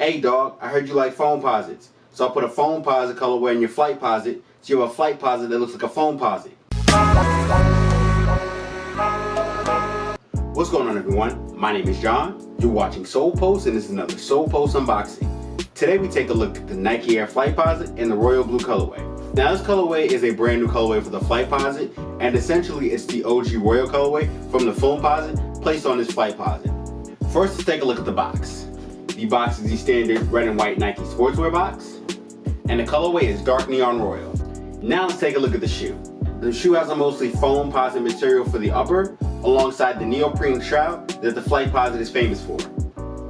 Hey dog, I heard you like Foamposites. So I put a Foamposite colorway in your Flightposite, so you have a Flightposite that looks like a Foamposite. What's going on everyone? My name is John, you're watching Solepost, and this is another Solepost unboxing. Today we take a look at the Nike Air Flightposite in the royal blue colorway. Now this colorway is a brand new colorway for the Flightposite, and essentially it's the OG royal colorway from the Foamposite placed on this Flightposite. First, let's take a look at the box. The box is the standard red and white Nike sportswear box, and the colorway is dark neon royal. Now let's take a look at the shoe. The shoe has a mostly Foamposite material for the upper, alongside the neoprene shroud that the Flightposite is famous for.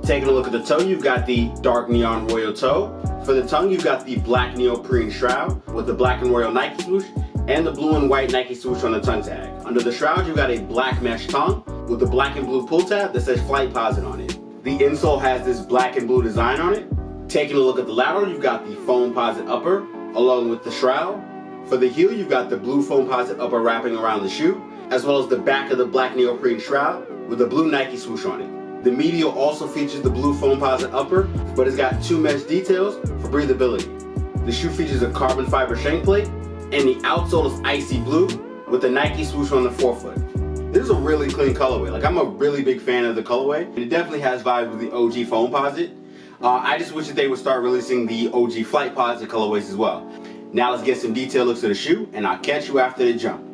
Taking a look at the toe, you've got the dark neon royal toe. For the tongue, you've got the black neoprene shroud with the black and royal Nike swoosh and the blue and white Nike swoosh on the tongue tag. Under the shroud, you've got a black mesh tongue with the black and blue pull tab that says Flightposite on it. The insole has this black and blue design on it. Taking a look at the lateral, you've got the Foamposite upper along with the shroud. For the heel, you've got the blue Foamposite upper wrapping around the shoe, as well as the back of the black neoprene shroud with the blue Nike swoosh on it. The medial also features the blue Foamposite upper, but it's got two mesh details for breathability. The shoe features a carbon fiber shank plate, and the outsole is icy blue with the Nike swoosh on the forefoot. This is a really clean colorway. Like, I'm a really big fan of the colorway, and it definitely has vibes with the OG Foamposite. I just wish that they would start releasing the OG Flightposite colorways as well. Now let's get some detailed looks of the shoe, and I'll catch you after the jump.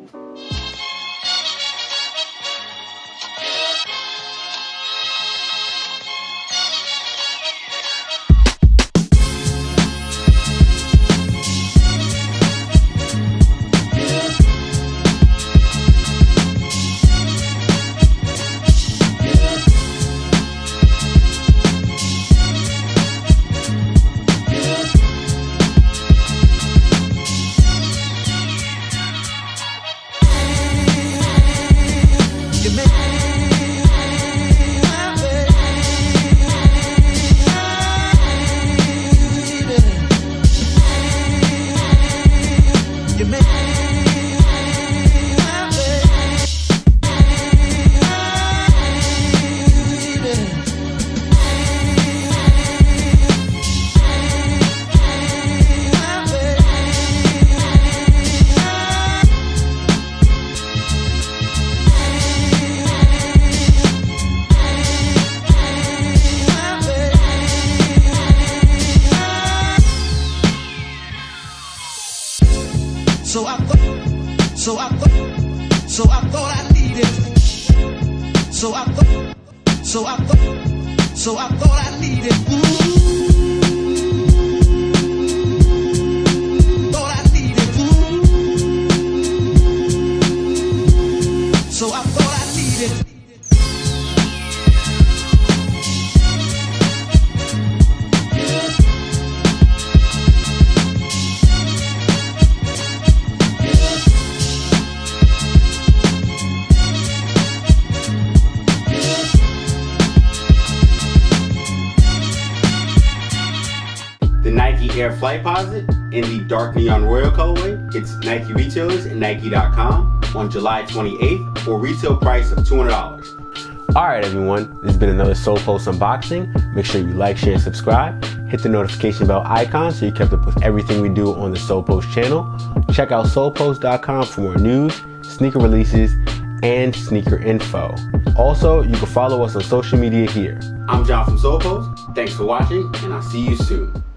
So I thought I needed. Thought I needed. So I thought I needed. The Nike Air Flightposite in the dark neon royal colorway hits Nike retailers and Nike.com on July 28th for a retail price of $200. Alright everyone, this has been another Solepost unboxing. Make sure you like, share, and subscribe. Hit the notification bell icon so you're kept up with everything we do on the Solepost channel. Check out Solepost.com for more news, sneaker releases, and sneaker info. Also, you can follow us on social media here. I'm John from Solepost. Thanks for watching, and I'll see you soon.